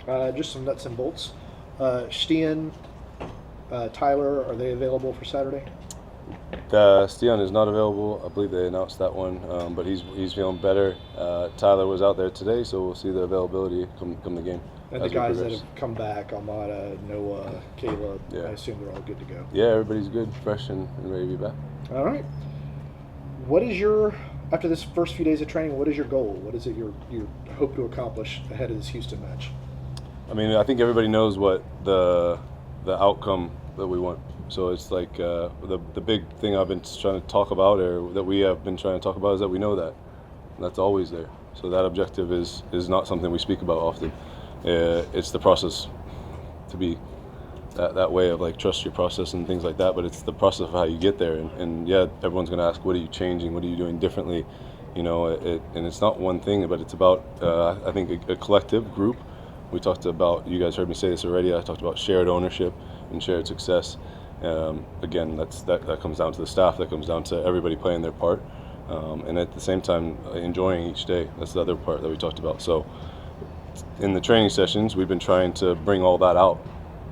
Just some nuts and bolts. Steen, Tyler, are they available for Saturday? Stian is not available. I believe they announced that one, but he's feeling better. Tyler was out there today, so we'll see the availability come the game And the as we guys that progress. have come back, Almada, Noah, Caleb, I Yeah, assume they're all good to go. yeah, everybody's good, fresh, and ready to be back. All right. What is your, after this first few days of training, what is your goal? What is it you hope to accomplish ahead of this Houston match? I mean, I think everybody knows what the outcome that we want. So it's like the big thing I've been trying to talk about, or that we have been trying to talk about, is that we know that. And that's always there. So that objective is not something we speak about often. It's the process to be that way of like trust your process and things like that. But it's the process of how you get there. And yeah, everyone's going to ask, what are you changing? What are you doing differently? You know, and it's not one thing, but it's about I think a collective group. We talked about, you guys heard me say this already, I talked about shared ownership and shared success. Again, that comes down to the staff, that comes down to everybody playing their part, and at the same time enjoying each day. That's the other part that we talked about. So in the training sessions, we've been trying to bring all that out.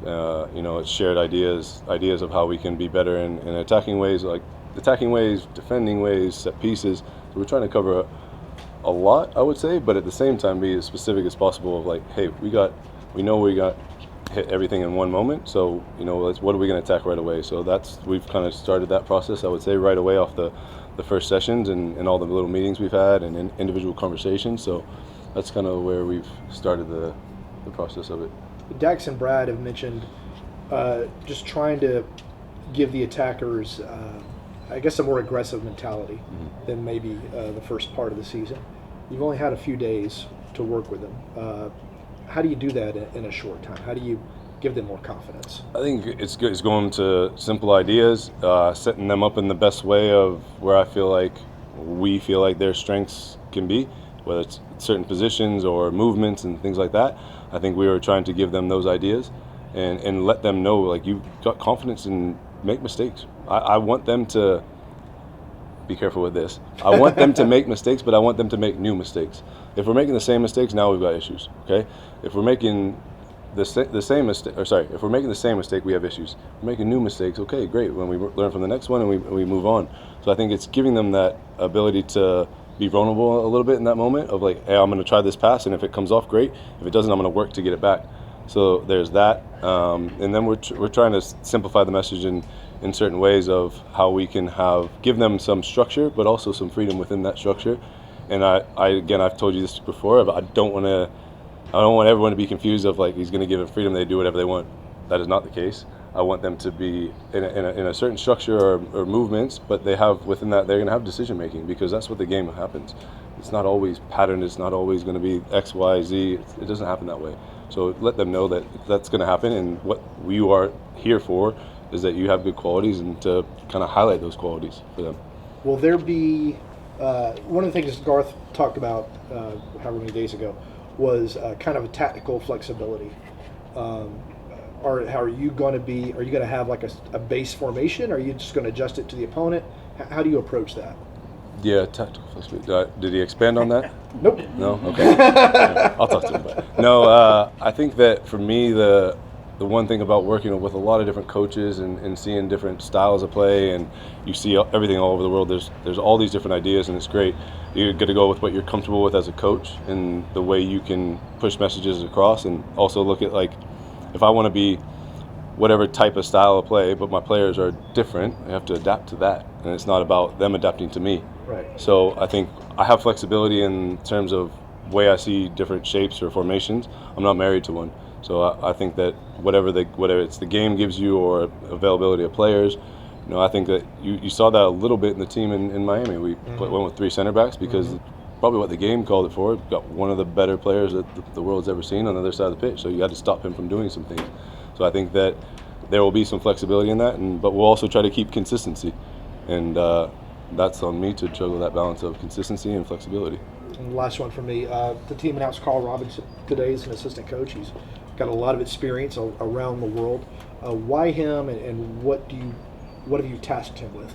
It's shared ideas of how we can be better in attacking ways, defending ways, set pieces. So we're trying to cover a lot, I would say, but at the same time be as specific as possible of like, hey, we know we got hit everything in one moment, so what are we going to attack right away? So we've kind of started that process, I would say, right away off the first sessions and all the little meetings we've had and individual conversations. So that's kind of where we've started the process of it. Dax and Brad have mentioned just trying to give the attackers, I guess, a more aggressive mentality than maybe the first part of the season. You've only had a few days to work with them. How do you do that in a short time? How do you give them more confidence? I think it's good. It's going to simple ideas, setting them up in the best way of where we feel like their strengths can be, whether it's certain positions or movements and things like that. I think we were trying to give them those ideas and let them know, like, you've got confidence and make mistakes. I want them to be careful with this. I want them to make mistakes, but I want them to make new mistakes. If we're making the same mistakes, now we've got issues. Okay, if we're making the same mistake, if we're making the same mistake, we have issues. If we're making new mistakes, okay, great. When we learn from the next one and we move on. So I think it's giving them that ability to be vulnerable a little bit in that moment of like, hey, I'm going to try this pass, and if it comes off, great. If it doesn't, I'm going to work to get it back. So there's that, and then we're trying to simplify the message in certain ways of how we can give them some structure, but also some freedom within that structure. And I've told you this before, but I don't want everyone to be confused of like he's going to give them freedom, they do whatever they want. That is not the case. I want them to be in a certain structure or movements, but they have within that they're going to have decision making, because that's what the game happens. It's not always patterned. It's not always going to be X, Y, Z. It doesn't happen that way. So let them know that that's going to happen, and what we are here for is that you have good qualities and to kind of highlight those qualities for them. Will there be one of the things Garth talked about however many days ago was kind of a tactical flexibility. How are you going to be? Are you going to have like a base formation? Or are you just going to adjust it to the opponent? How do you approach that? Yeah, tactical flexibility. Did he expand on that? Nope. No? Okay. Yeah, I'll talk to him about it. No, I think that for me, the one thing about working with a lot of different coaches and seeing different styles of play, and you see everything all over the world, there's all these different ideas, and it's great. You get to go with what you're comfortable with as a coach and the way you can push messages across, and also look at, like, if I want to be whatever type of style of play, but my players are different, I have to adapt to that. And it's not about them adapting to me. Right. So I think I have flexibility in terms of way I see different shapes or formations. I'm not married to one. So I think that whatever it's the game gives you or availability of players, I think that you saw that a little bit in the team in Miami. We went with 3 center backs because probably what the game called it for. Got one of the better players that the world's ever seen on the other side of the pitch. So you had to stop him from doing some things. So I think that there will be some flexibility in that, but we'll also try to keep consistency. And that's on me to juggle that balance of consistency and flexibility. And the last one for me, the team announced Carl Robinson today as an assistant coach. He's got a lot of experience around the world. Why him, and what have you tasked him with?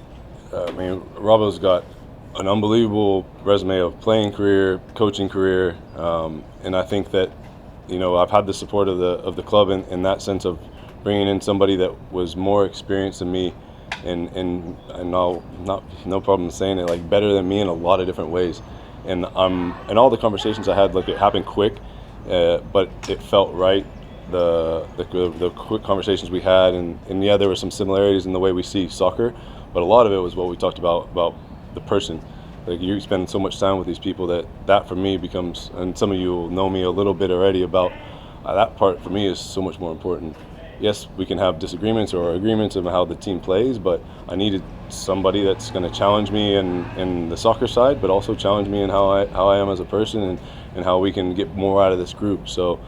Robbo's got an unbelievable resume of playing career, coaching career, and I think that I've had the support of the club in that sense of bringing in somebody that was more experienced than me, and I'll not no problem saying it, like better than me in a lot of different ways. And and all the conversations I had, like it happened quick, but it felt right. The quick conversations we had, and yeah, there were some similarities in the way we see soccer, but a lot of it was what we talked about the person. Like you spend so much time with these people that for me becomes, and some of you will know me a little bit already about that part for me is so much more important. Yes, we can have disagreements or agreements of how the team plays, but I needed somebody that's going to challenge me in the soccer side, but also challenge me in how I am as a person, and how we can get more out of this group. So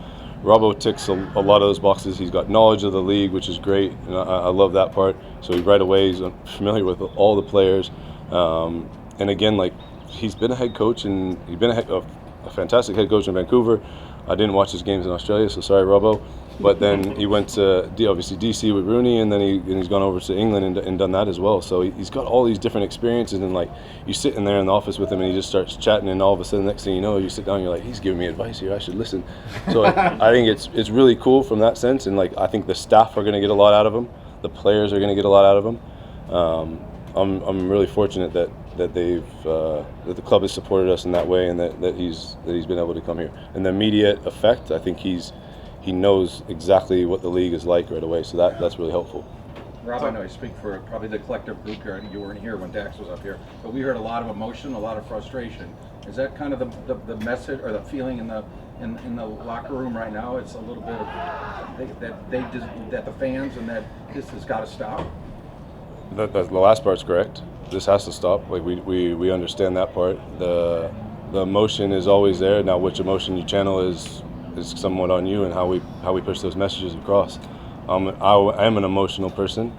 Robbo ticks a lot of those boxes. He's got knowledge of the league, which is great, and I love that part. So he right away he's familiar with all the players, and again, like he's been a head coach, and he's been a fantastic head coach in Vancouver. I didn't watch his games in Australia, so sorry, Robbo. But then he went to obviously DC with Rooney, and then he's gone over to England and done that as well. So he's got all these different experiences, and like you sit in there in the office with him, and he just starts chatting, and all of a sudden, next thing you know, you sit down, and you're like, he's giving me advice here. I should listen. So I think it's really cool from that sense, and like I think the staff are going to get a lot out of him. The players are going to get a lot out of him. I'm really fortunate that they've that the club has supported us in that way, and that he's been able to come here. And the immediate effect, I think he knows exactly what the league is like right away, so that's really helpful. Rob, I know you speak for probably the collective group here. You weren't here when Dax was up here, but we heard a lot of emotion, a lot of frustration. Is that kind of the message or the feeling in the locker room right now? It's a little bit of that the fans and that this has got to stop. The last part's correct. This has to stop. Like we understand that part. The emotion is always there. Now, which emotion you channel is somewhat on you, and how we push those messages across. I am an emotional person,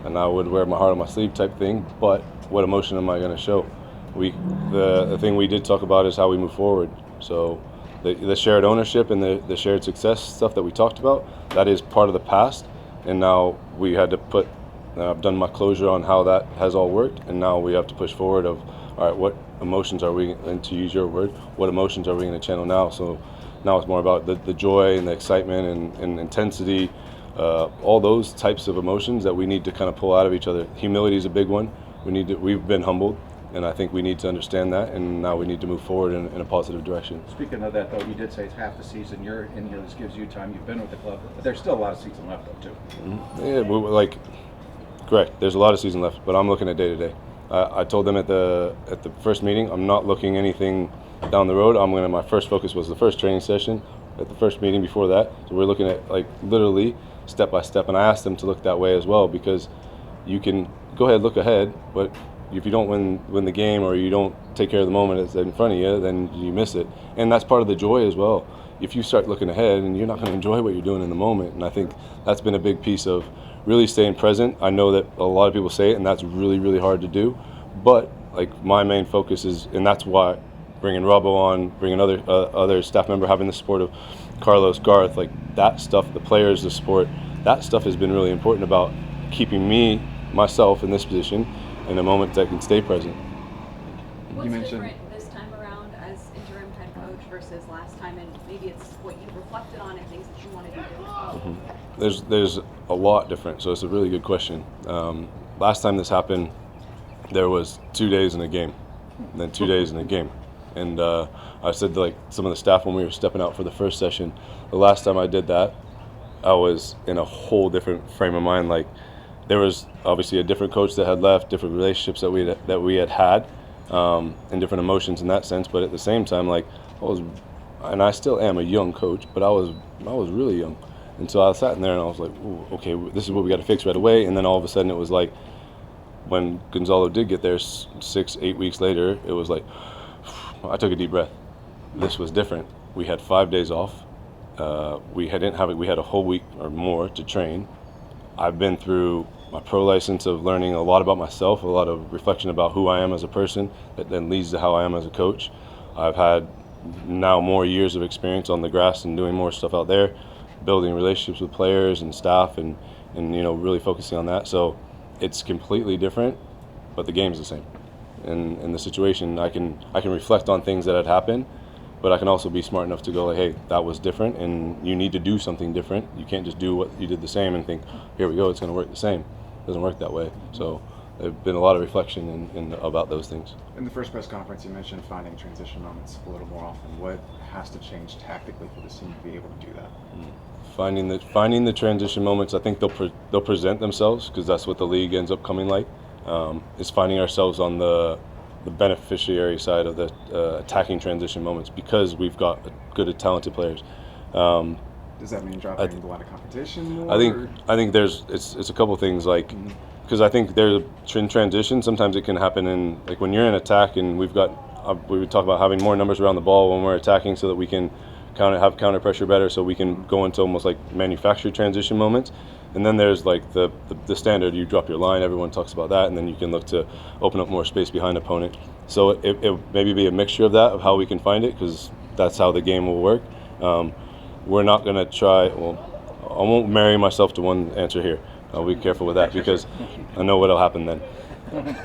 and I would wear my heart on my sleeve type thing. But what emotion am I going to show? The thing we did talk about is how we move forward. So the shared ownership and the shared success stuff that we talked about, that is part of the past, and now we had to put. I've done my closure on how that has all worked, and now we have to push forward of, all right, what emotions are we, and to use your word, what emotions are we going to channel now? So now it's more about the joy and the excitement and intensity, all those types of emotions that we need to kind of pull out of each other. Humility is a big one. We've been humbled, and I think we need to understand that, and now we need to move forward in a positive direction. Speaking of that, though, you did say it's half the season. You're in here. This gives you time. You've been with the club, but there's still a lot of season left, though, too. Mm-hmm. Yeah, correct. There's a lot of season left, but I'm looking at day to day. I told them at the first meeting, I'm not looking anything down the road. My first focus was the first training session at the first meeting before that. So we're looking at like literally step by step, and I asked them to look that way as well, because you can go ahead, look ahead, but if you don't win the game, or you don't take care of the moment that's in front of you, then you miss it. And that's part of the joy as well. If you start looking ahead, and you're not going to enjoy what you're doing in the moment, and I think that's been a big piece of really staying present. I know that a lot of people say it, and that's really, really hard to do. But like my main focus is, and that's why bringing Robbo on, bringing other staff member, having the support of Carlos, Garth, like that stuff, the players, the support, that stuff has been really important about keeping myself in this position in a moment that I can stay present. What's different this time around as interim head coach versus last time, and maybe it's what you've reflected on and things that you want to do differently? Mm-hmm. There's a lot different, so it's a really good question. Last time this happened, there was 2 days in a game, and then 2 days in a game. And I said to like some of the staff when we were stepping out for the first session, the last time I did that, I was in a whole different frame of mind. Like there was obviously a different coach that had left, different relationships that we had, and different emotions in that sense. But at the same time, like and I still am a young coach, but I was really young. And so I sat in there and I was like, ooh, okay, this is what we got to fix right away. And then all of a sudden it was like, when Gonzalo did get there 6-8 weeks later, it was like, I took a deep breath. This was different. We had 5 days off. We had a whole week or more to train. I've been through my pro license of learning a lot about myself, a lot of reflection about who I am as a person that then leads to how I am as a coach. I've had now more years of experience on the grass and doing more stuff out there, building relationships with players and staff, and really focusing on that. So it's completely different, but the game's the same. And in the situation, I can reflect on things that had happened, but I can also be smart enough to go like, hey, that was different, and you need to do something different. You can't just do what you did the same and think, here we go, it's going to work the same. It doesn't work that way. So there's been a lot of reflection about those things. In the first press conference, you mentioned finding transition moments a little more often. What has to change tactically for this team to be able to do that? Finding the transition moments, I think they'll present themselves, because that's what the league ends up coming like. Is finding ourselves on the beneficiary side of the attacking transition moments, because we've got good talented players. Does that mean dropping the line of competition more? I think it's a couple things, like, because I think there's in transition, sometimes it can happen in, like, when you're in attack, and we would talk about having more numbers around the ball when we're attacking, so that we can have counter pressure better, so we can go into almost like manufactured transition moments. And then there's like the standard, you drop your line, everyone talks about that, and then you can look to open up more space behind opponent. So it maybe be a mixture of that, of how we can find it, because that's how the game will work. We're not going to try, well, I won't marry myself to one answer here. I'll be careful with that, because I know what'll happen then.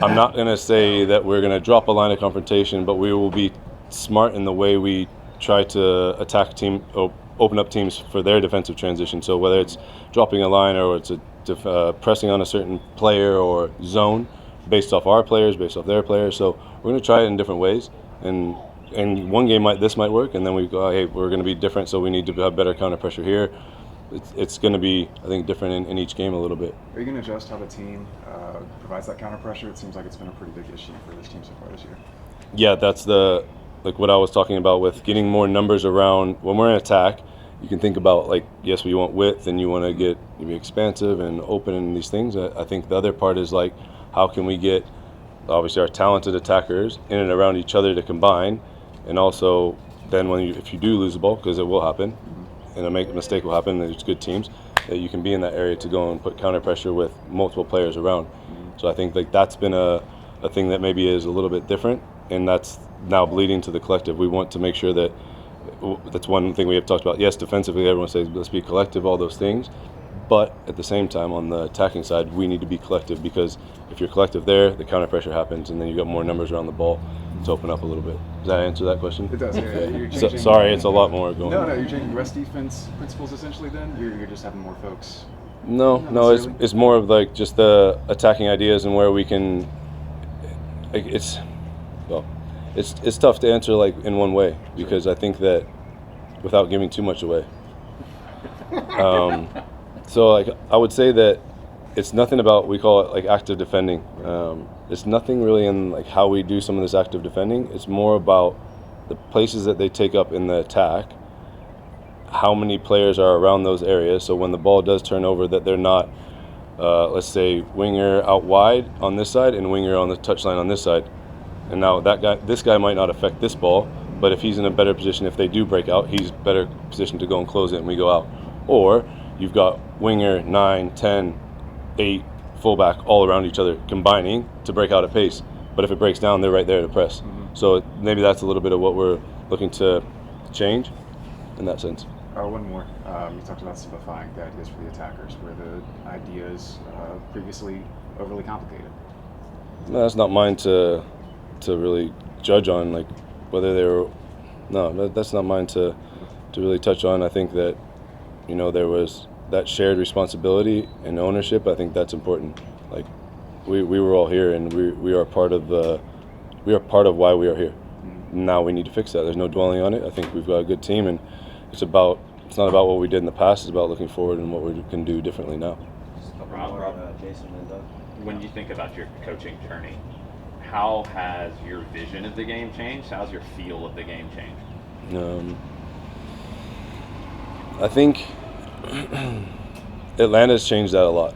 I'm not going to say that we're going to drop a line of confrontation, but we will be smart in the way we try to attack team, or open up teams for their defensive transition. So whether it's dropping a line, or it's pressing on a certain player or zone, based off our players, based off their players. So we're going to try it in different ways. And one game this might work, and then we go, hey, we're going to be different, so we need to have better counter pressure here. It's going to be, I think, different in each game a little bit. Are you going to adjust how the team provides that counter pressure? It seems like it's been a pretty big issue for this team so far this year. Yeah, that's like what I was talking about with getting more numbers around. When we're in attack, you can think about, like, yes, we want width, and you want to be expansive and open in these things. I think the other part is, like, how can we get, obviously, our talented attackers in and around each other to combine, and also then if you do lose the ball, because it will happen, and a mistake will happen, there's good teams, that you can be in that area to go and put counter pressure with multiple players around. So I think, like, that's been a thing that maybe is a little bit different, and that's now bleeding to the collective. We want to make sure that that's one thing we have talked about. Yes, defensively, everyone says let's be collective, all those things, but at the same time, on the attacking side, we need to be collective, because if you're collective there, the counter pressure happens, and then you got more numbers around the ball to open up a little bit. Does that answer that question? It does. Yeah. You're changing, sorry, it's a lot more going on. No, you're changing rest defense principles essentially. Then you're just having more folks. No, it's more of, like, just the attacking ideas, and where we can. Like, it's tough to answer, like, in one way, because I think that without giving too much away. So, like, I would say that it's nothing about, we call it, like, active defending. It's nothing really in, like, how we do some of this active defending. It's more about the places that they take up in the attack, how many players are around those areas, so when the ball does turn over, that they're not, let's say, winger out wide on this side and winger on the touchline on this side. And now this guy might not affect this ball, but if he's in a better position, if they do break out, he's better positioned to go and close it, and we go out. Or you've got winger 9, 10, 8, fullback all around each other, combining to break out at pace. But if it breaks down, they're right there to press. So maybe that's a little bit of what we're looking to change in that sense. One more. You talked about simplifying the ideas for the attackers. Were the ideas previously overly complicated? No, that's not mine to really judge on, like, whether they were. No, that's not mine to really touch on. I think that, there was that shared responsibility and ownership. I think that's important. Like, we were all here, and we are part of why we are here. Now we need to fix that. There's no dwelling on it. I think we've got a good team, and it's not about what we did in the past. It's about looking forward and what we can do differently now. Rob, Jason, and Doug. When you think about your coaching journey, how has your vision of the game changed? How's your feel of the game changed? I think Atlanta's changed that a lot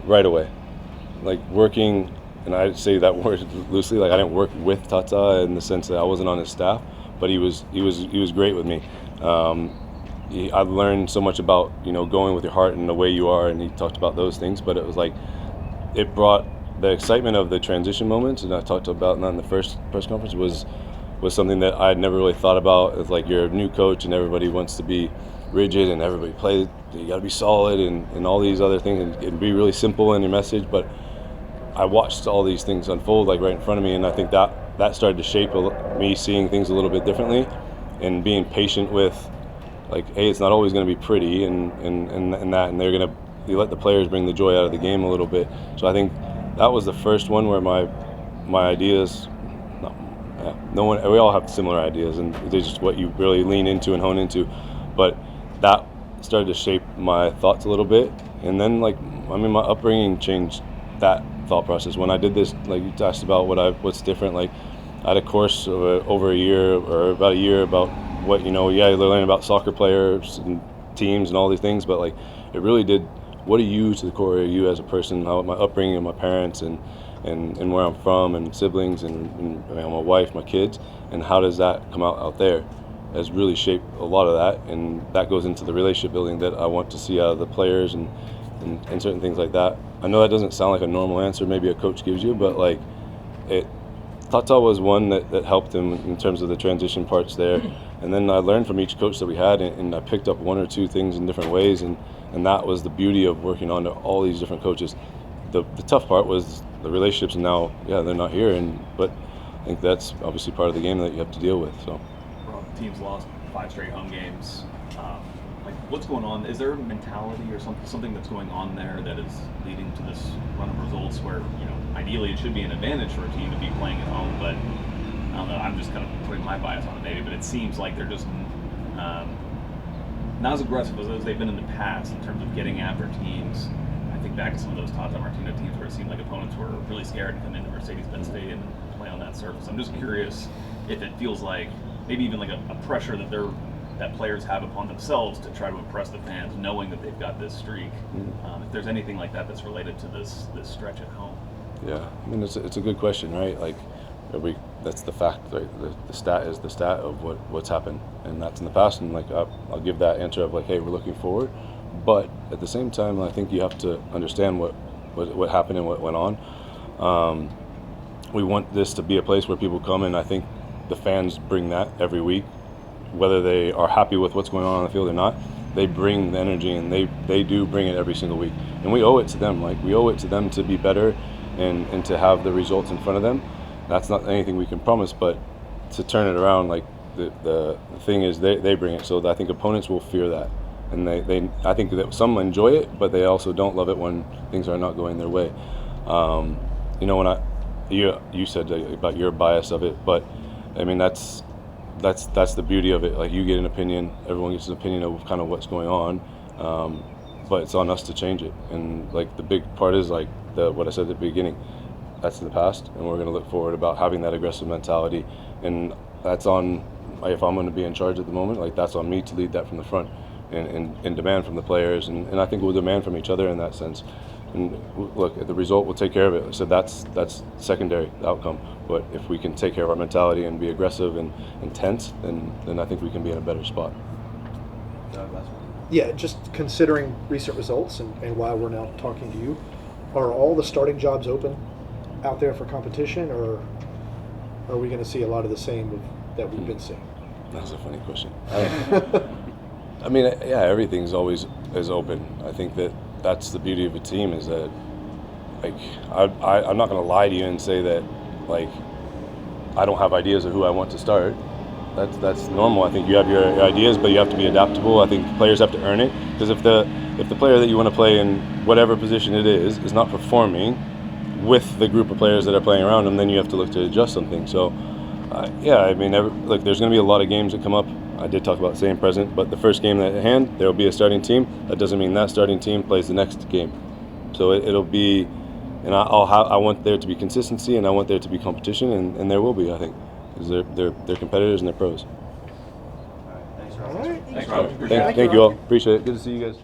right away. Like, working, and I say that word loosely, like, I didn't work with Tata in the sense that I wasn't on his staff, but he was great with me. I learned so much about, going with your heart and the way you are, and he talked about those things, but it was like, it brought the excitement of the transition moments, and I talked about that in the first press conference, was something that I had never really thought about. It's like, you're a new coach, and everybody wants to be rigid, and everybody plays, you got to be solid, and all these other things, and be really simple in your message. But I watched all these things unfold, like, right in front of me, and I think that started to shape me seeing things a little bit differently. and being patient with, like, hey, it's not always going to be pretty, and they're going to, you let the players bring the joy out of the game a little bit. So I think that was the first one where my ideas, we all have similar ideas, and it's just what you really lean into and hone into. But that started to shape my thoughts a little bit, and then my upbringing changed that thought process. When I did this, like you asked about what's different, like I had a course over a year or about a year about what, you learn about soccer players and teams and all these things, but like it really did, what are you to the core, are you as a person, how my upbringing and my parents and where I'm from and siblings and my wife, my kids, and how does that come out there, has really shaped a lot of that, and that goes into the relationship building that I want to see out of the players and certain things like that. I know that doesn't sound like a normal answer maybe a coach gives you, but like Tata was one that helped him in terms of the transition parts there. And then I learned from each coach that we had, and I picked up one or two things in different ways, and that was the beauty of working on all these different coaches. The tough part was the relationships, and now, they're not here, but I think that's obviously part of the game that you have to deal with. So, the team's lost 5 straight home games. What's going on? Is there a mentality or something that's going on there that is leading to this run of results where, ideally it should be an advantage for a team to be playing at home, but I don't know, I'm just kind of putting my bias on it maybe, but it seems like they're just not as aggressive as they've been in the past in terms of getting after teams. I think back to some of those Tata Martino teams where it seemed like opponents were really scared to come into Mercedes-Benz Stadium and play on that surface. I'm just curious if it feels like maybe even like a pressure that players have upon themselves to try to impress the fans, knowing that they've got this streak. If there's anything like that that's related to this stretch at home. Yeah, I mean, it's a good question, right? Like, that's the fact, right? The stat is the stat of what's happened, and that's in the past. And like, I'll give that answer of like, hey, we're looking forward, but at the same time, I think you have to understand what happened and what went on. We want this to be a place where people come, and I think the fans bring that every week, whether they are happy with what's going on the field or not. They bring the energy, and they do bring it every single week, and we owe it to them. Like, we owe it to them to be better and to have the results in front of them. That's not anything we can promise, but to turn it around, like the thing is they bring it. So I think opponents will fear that, and I think that some enjoy it, but they also don't love it when things are not going their way. When you said about your bias of it, but I mean that's the beauty of it. Like, you get an opinion, everyone gets an opinion of kind of what's going on, but it's on us to change it. And like the big part is like what I said at the beginning. That's in the past, and we're going to look forward about having that aggressive mentality, and that's on, if I'm going to be in charge at the moment, like that's on me to lead that from the front and demand from the players, and I think we'll demand from each other in that sense. And look, the result will take care of it. So that's secondary, the outcome. But if we can take care of our mentality and be aggressive and intense, then I think we can be in a better spot. Yeah, just considering recent results and why we're now talking to you, are all the starting jobs open out there for competition, or are we going to see a lot of the same that we've been seeing? That's a funny question. I mean, yeah, everything's always is open. I think that's the beauty of a team, is that, like, I'm not going to lie to you and say that, like, I don't have ideas of who I want to start. That's normal. I think you have your ideas, but you have to be adaptable. I think players have to earn it, because if the player that you want to play in whatever position it is not performing with the group of players that are playing around them, then you have to look to adjust something. So, yeah, I mean, look, there's going to be a lot of games that come up. I did talk about staying present, but the first game at hand, there will be a starting team. That doesn't mean that starting team plays the next game. So it'll be, and I want there to be consistency, and I want there to be competition, and there will be, I think, because they're competitors and they're pros. All right. Thanks, Rob. Thank you all. Appreciate it. Good to see you guys.